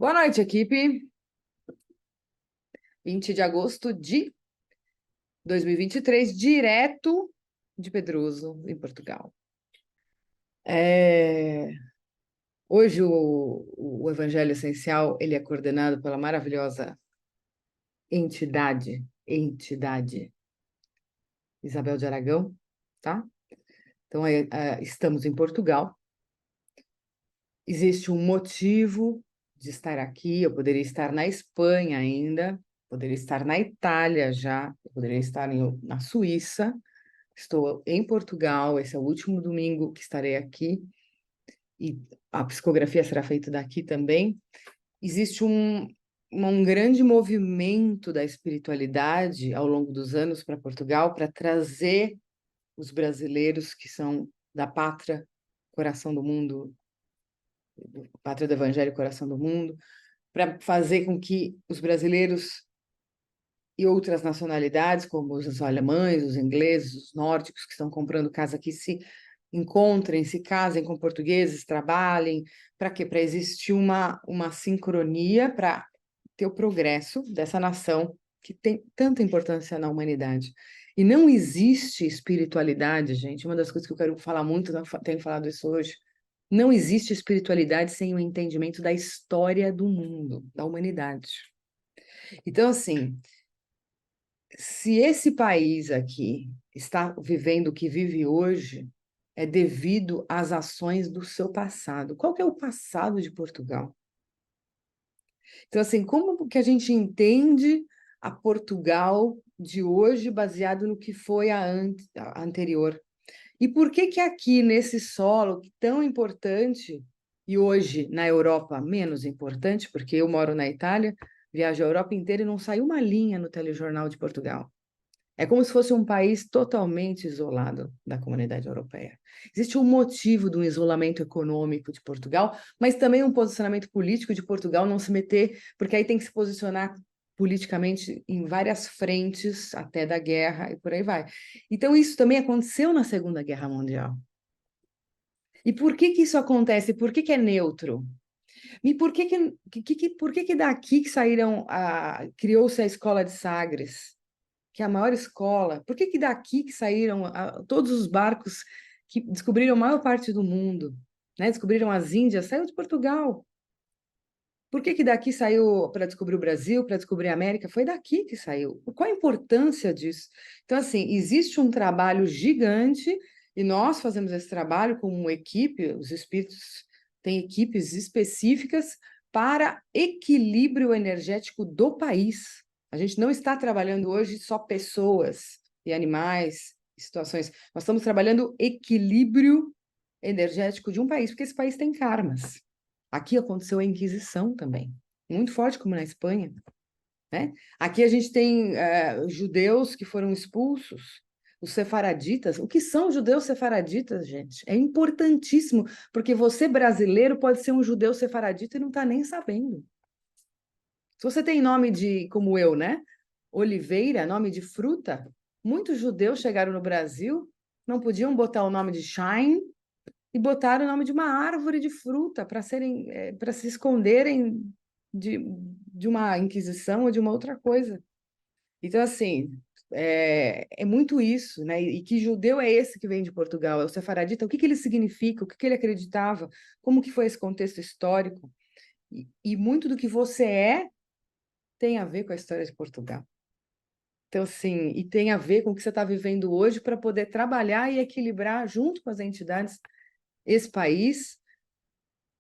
Boa noite, equipe. 20 de agosto de 2023, direto de Pedroso, em Portugal. Hoje o Evangelho Essencial ele é coordenado pela maravilhosa entidade Isabel de Aragão, tá? Então, estamos em Portugal. Existe um motivo de estar aqui. Eu poderia estar na Espanha ainda, poderia estar na Itália já, eu poderia estar na Suíça. Estou em Portugal, esse é o último domingo que estarei aqui, e a psicografia será feita daqui também. Existe um grande movimento da espiritualidade ao longo dos anos para Portugal, para trazer os brasileiros que são da pátria, coração do mundo, pátria do Evangelho, coração do mundo, para fazer com que os brasileiros e outras nacionalidades, como os alemães, os ingleses, os nórdicos, que estão comprando casa aqui, se encontrem, se casem com portugueses, trabalhem. Para quê? Para existir uma sincronia, para ter o progresso dessa nação que tem tanta importância na humanidade. E não existe espiritualidade, gente, uma das coisas que eu quero falar muito, tenho falado isso hoje, não existe espiritualidade sem o entendimento da história do mundo, da humanidade. Então, assim, se esse país aqui está vivendo o que vive hoje, é devido às ações do seu passado. Qual que é o passado de Portugal? Então, assim, como que a gente entende a Portugal de hoje baseado no que foi a anterior? E por que que aqui, nesse solo tão importante, e hoje na Europa menos importante, porque eu moro na Itália, viajo a Europa inteira e não sai uma linha no telejornal de Portugal. É como se fosse um país totalmente isolado da comunidade europeia. Existe um motivo do isolamento econômico de Portugal, mas também um posicionamento político de Portugal não se meter, porque aí tem que se posicionar politicamente em várias frentes, até da guerra e por aí vai. Então, isso também aconteceu na Segunda Guerra Mundial. E por que que isso acontece? Por que que é neutro? E por que que daqui que saíram, criou-se a Escola de Sagres, que é a maior escola? Por que que daqui que saíram todos os barcos que descobriram a maior parte do mundo, né? Descobriram as Índias, saiu de Portugal. Por que que daqui saiu para descobrir o Brasil, para descobrir a América? Foi daqui que saiu. Qual a importância disso? Então, assim, existe um trabalho gigante e nós fazemos esse trabalho como uma equipe, os espíritos têm equipes específicas para equilíbrio energético do país. A gente não está trabalhando hoje só pessoas e animais, situações. Nós estamos trabalhando equilíbrio energético de um país, porque esse país tem karmas. Aqui aconteceu a Inquisição também, muito forte, como na Espanha, né? Aqui a gente tem judeus que foram expulsos, os sefaraditas. O que são judeus sefaraditas, gente? É importantíssimo, porque você, brasileiro, pode ser um judeu sefaradita e não está nem sabendo. Se você tem nome de, como eu, né? Oliveira, nome de fruta, muitos judeus chegaram no Brasil, não podiam botar o nome de Shine, e botaram o nome de uma árvore de fruta para para se esconderem de uma inquisição ou de uma outra coisa. Então, assim, é muito isso, né? E que judeu é esse que vem de Portugal? É o sefaradita? O que que ele significa? O que que ele acreditava? Como que foi esse contexto histórico? E muito do que você tem a ver com a história de Portugal. Então, assim, e tem a ver com o que você está vivendo hoje para poder trabalhar e equilibrar junto com as entidades esse país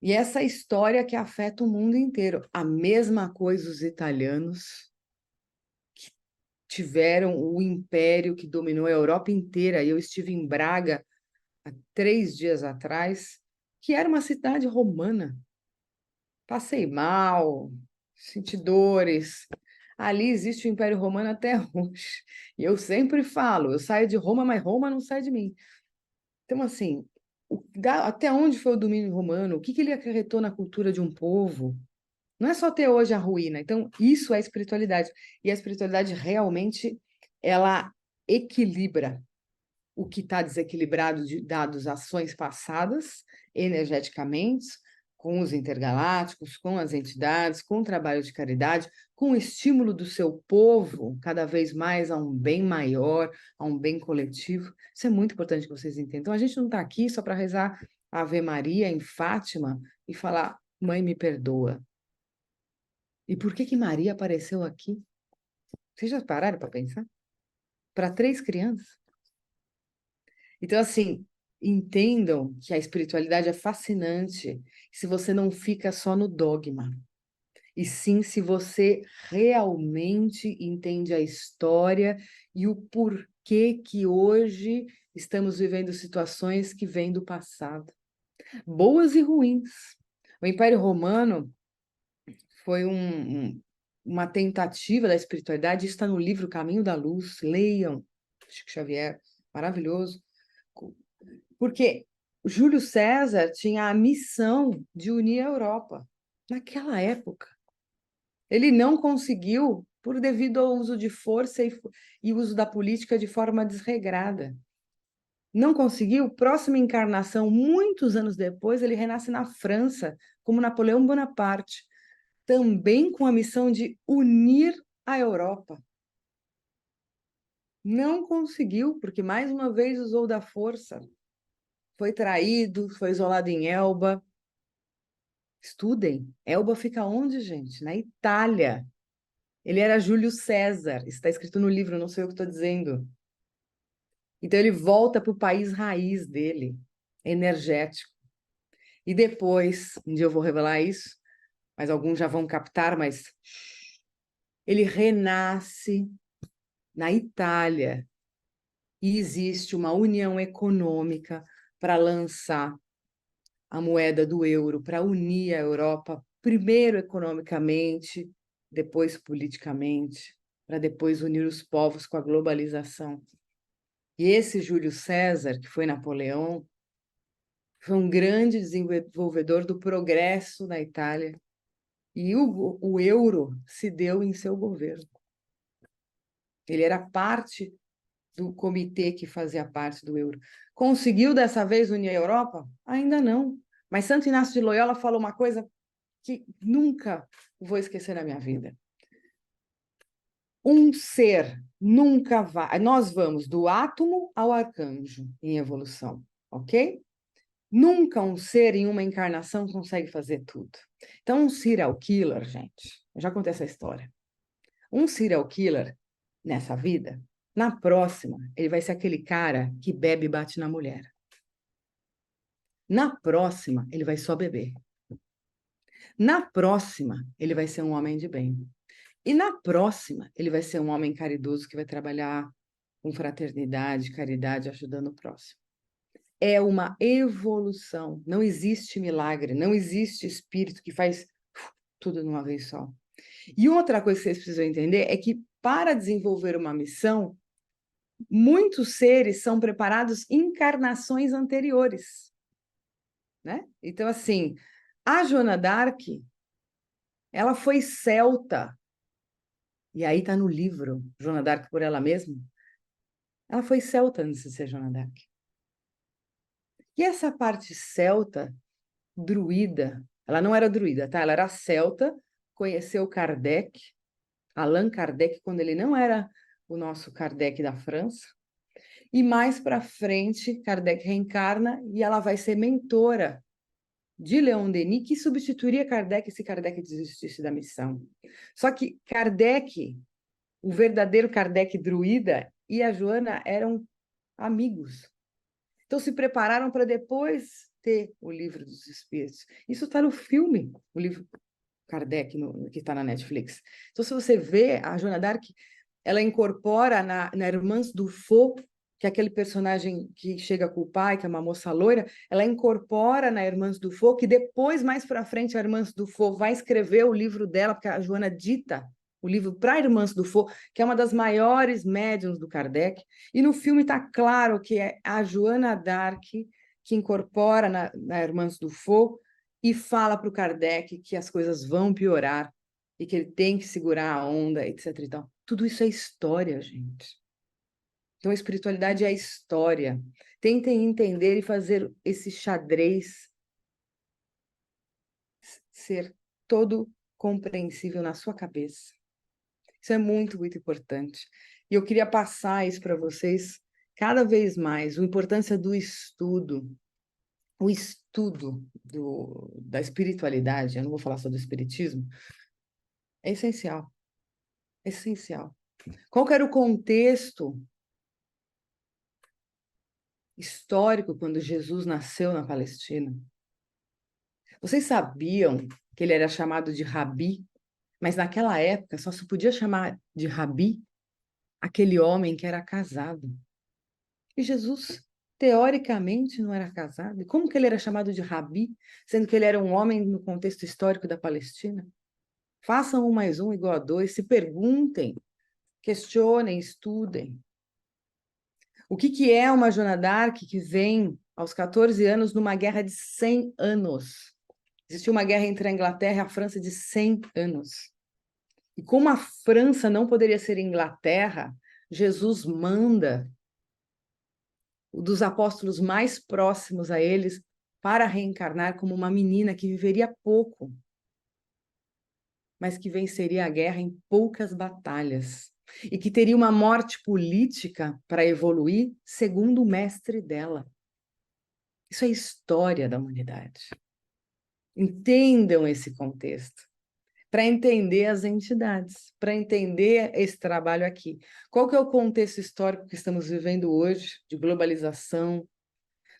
e essa história que afeta o mundo inteiro. A mesma coisa os italianos, que tiveram o império que dominou a Europa inteira. Eu estive em Braga há 3 dias atrás, que era uma cidade romana. Passei mal, senti dores. Ali existe o Império Romano até hoje. E eu sempre falo, eu saio de Roma, mas Roma não sai de mim. Então, assim, até onde foi o domínio romano? O que que ele acarretou na cultura de um povo? Não é só ter hoje a ruína. Então, isso é espiritualidade. E a espiritualidade realmente, ela equilibra o que está desequilibrado dados ações passadas, energeticamente, com os intergalácticos, com as entidades, com o trabalho de caridade, com o estímulo do seu povo cada vez mais a um bem maior, a um bem coletivo. Isso é muito importante que vocês entendam. Então, a gente não está aqui só para rezar a Ave Maria em Fátima e falar, mãe, me perdoa. E por que que Maria apareceu aqui? Vocês já pararam para pensar? Para 3 crianças? Então, assim, entendam que a espiritualidade é fascinante se você não fica só no dogma, e sim se você realmente entende a história e o porquê que hoje estamos vivendo situações que vêm do passado, boas e ruins. O Império Romano foi uma tentativa da espiritualidade, isso está no livro Caminho da Luz, leiam, Chico Xavier, maravilhoso, porque Júlio César tinha a missão de unir a Europa naquela época. Ele não conseguiu por devido ao uso de força e uso da política de forma desregrada. Não conseguiu, próxima encarnação, muitos anos depois, ele renasce na França, como Napoleão Bonaparte, também com a missão de unir a Europa. Não conseguiu, porque mais uma vez usou da força. Foi traído, foi isolado em Elba. Estudem. Elba fica onde, gente? Na Itália. Ele era Júlio César. Está escrito no livro, não sei eu que estou dizendo. Então ele volta para o país raiz dele, energético. E depois, um dia eu vou revelar isso, mas alguns já vão captar, mas ele renasce na Itália e existe uma união econômica para lançar a moeda do euro, para unir a Europa, primeiro economicamente, depois politicamente, para depois unir os povos com a globalização. E esse Júlio César, que foi Napoleão, foi um grande desenvolvedor do progresso na Itália, e o euro se deu em seu governo. Ele era parte do comitê que fazia parte do euro. Conseguiu dessa vez unir a Europa? Ainda não. Mas Santo Inácio de Loyola falou uma coisa que nunca vou esquecer na minha vida. Um ser nunca vai. Nós vamos do átomo ao arcanjo em evolução, ok? Nunca um ser em uma encarnação consegue fazer tudo. Então, um serial killer, gente, eu já contei essa história. Um serial killer, nessa vida, na próxima, ele vai ser aquele cara que bebe e bate na mulher. Na próxima, ele vai só beber. Na próxima, ele vai ser um homem de bem. E na próxima, ele vai ser um homem caridoso que vai trabalhar com fraternidade, caridade, ajudando o próximo. É uma evolução. Não existe milagre, não existe espírito que faz tudo de uma vez só. E outra coisa que vocês precisam entender é que para desenvolver uma missão, muitos seres são preparados em encarnações anteriores, né? Então, assim, a Joana d'Arc, ela foi celta, e aí está no livro, Joana d'Arc por ela mesma, ela foi celta antes de ser Joana d'Arc. E essa parte celta, druida, ela não era druida, tá? Ela era celta, conheceu Kardec, Allan Kardec, quando ele não era o nosso Kardec da França, e mais para frente, Kardec reencarna e ela vai ser mentora de Leon Denis, que substituiria Kardec se Kardec desistisse da missão. Só que Kardec, o verdadeiro Kardec druida, e a Joana eram amigos. Então se prepararam para depois ter o Livro dos Espíritos. Isso está no filme, o livro Kardec, que está na Netflix. Então, se você vê, a Joana d'Arc, ela incorpora na Irmãs do Faux, que é aquele personagem que chega com o pai, que é uma moça loira, ela incorpora na Irmãs do Faux, que depois, mais para frente, a Irmãs do Faux vai escrever o livro dela, porque a Joana dita o livro para a Irmãs do Faux, que é uma das maiores médiuns do Kardec, e no filme está claro que é a Joana d'Arc que incorpora na Irmãs do Faux e fala para o Kardec que as coisas vão piorar e que ele tem que segurar a onda, etc. e tal. Tudo isso é história, gente. Então, a espiritualidade é a história. Tentem entender e fazer esse xadrez ser todo compreensível na sua cabeça. Isso é muito, muito importante. E eu queria passar isso para vocês cada vez mais, a importância do estudo. O estudo da espiritualidade, eu não vou falar só do espiritismo, é essencial. É essencial. Qual que era o contexto histórico quando Jesus nasceu na Palestina? Vocês sabiam que ele era chamado de Rabi? Mas naquela época só se podia chamar de Rabi aquele homem que era casado. E Jesus, teoricamente, não era casado. E como que ele era chamado de Rabi, sendo que ele era um homem no contexto histórico da Palestina? Façam 1 mais 1 igual a 2, se perguntem, questionem, estudem. O que é uma Joana d'Arc que vem aos 14 anos numa guerra de 100 anos? Existiu uma guerra entre a Inglaterra e a França de 100 anos. E como a França não poderia ser Inglaterra, Jesus manda dos apóstolos mais próximos a eles para reencarnar como uma menina que viveria pouco, mas que venceria a guerra em poucas batalhas e que teria uma morte política para evoluir segundo o mestre dela. Isso é história da humanidade. Entendam esse contexto, para entender as entidades, para entender esse trabalho aqui. Qual que é o contexto histórico que estamos vivendo hoje, de globalização,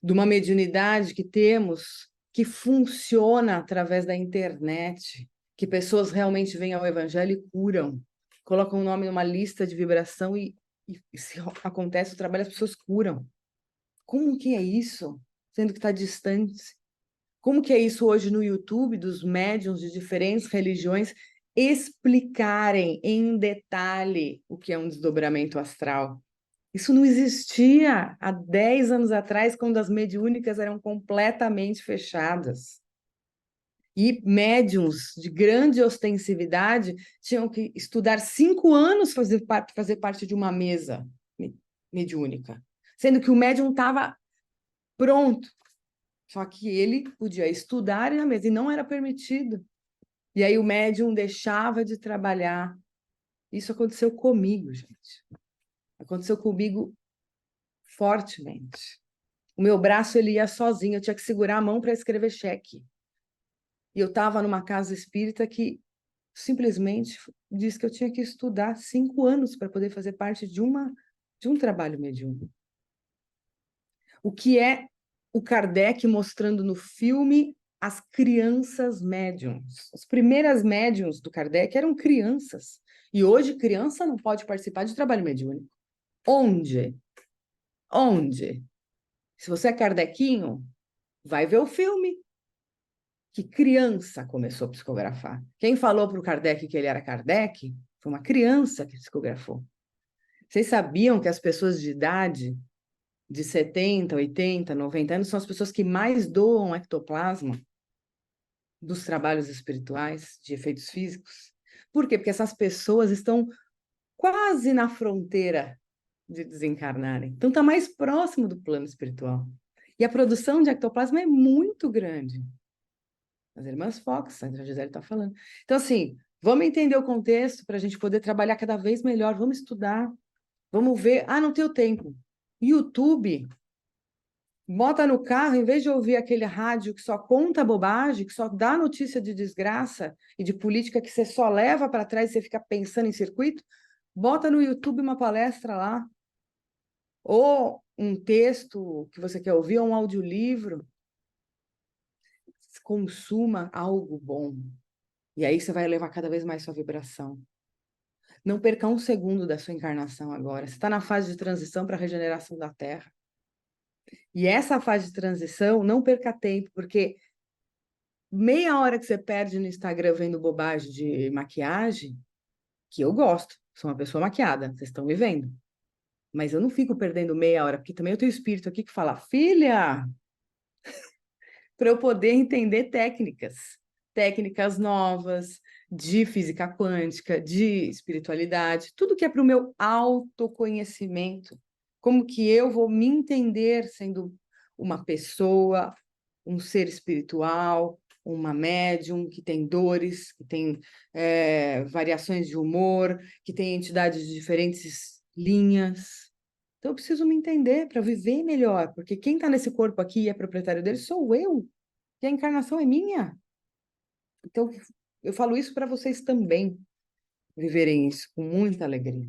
de uma mediunidade que temos, que funciona através da internet, que pessoas realmente vêm ao evangelho e curam, colocam o nome numa lista de vibração e se acontece o trabalho, as pessoas curam. Como que é isso? Sendo que está distante. Como que é isso hoje no YouTube, dos médiuns de diferentes religiões explicarem em detalhe o que é um desdobramento astral? Isso não existia há 10 anos atrás, quando as mediúnicas eram completamente fechadas. E médiuns de grande ostensividade tinham que estudar 5 anos para fazer parte de uma mesa mediúnica, sendo que o médium estava pronto, só que ele podia estudar na mesa e não era permitido. E aí o médium deixava de trabalhar. Isso aconteceu comigo, gente. Aconteceu comigo fortemente. O meu braço ele ia sozinho, eu tinha que segurar a mão para escrever cheque. E eu estava numa casa espírita que simplesmente disse que eu tinha que estudar 5 anos para poder fazer parte de um trabalho mediúnico. O que é o Kardec mostrando no filme as crianças médiums. As primeiras médiums do Kardec eram crianças. E hoje criança não pode participar de trabalho mediúnico. Onde? Onde? Se você é kardequinho, vai ver o filme. Que criança começou a psicografar. Quem falou para o Kardec que ele era Kardec foi uma criança que psicografou. Vocês sabiam que as pessoas de idade de 70, 80, 90 anos são as pessoas que mais doam ectoplasma dos trabalhos espirituais, de efeitos físicos? Por quê? Porque essas pessoas estão quase na fronteira de desencarnarem. Então está mais próximo do plano espiritual. E a produção de ectoplasma é muito grande. As irmãs Fox, a Gisele está falando. Então, assim, vamos entender o contexto para a gente poder trabalhar cada vez melhor. Vamos estudar, vamos ver. Ah, não tenho tempo. YouTube, bota no carro, em vez de ouvir aquele rádio que só conta bobagem, que só dá notícia de desgraça e de política que você só leva para trás e você fica pensando em circuito, bota no YouTube uma palestra lá, ou um texto que você quer ouvir, ou um audiolivro. Consuma algo bom. E aí você vai levar cada vez mais sua vibração. Não perca 1 segundo da sua encarnação agora. Você está na fase de transição para a regeneração da Terra. E essa fase de transição, não perca tempo, porque meia hora que você perde no Instagram vendo bobagem de maquiagem, que eu gosto, sou uma pessoa maquiada, vocês estão me vendo. Mas eu não fico perdendo meia hora, porque também eu tenho espírito aqui que fala, filha, para eu poder entender técnicas novas de física quântica, de espiritualidade, tudo que é para o meu autoconhecimento. Como que eu vou me entender sendo uma pessoa, um ser espiritual, uma médium que tem dores, que tem variações de humor, que tem entidades de diferentes linhas. Então, eu preciso me entender para viver melhor, porque quem está nesse corpo aqui e é proprietário dele sou eu, e a encarnação é minha. Então, eu falo isso para vocês também viverem isso com muita alegria.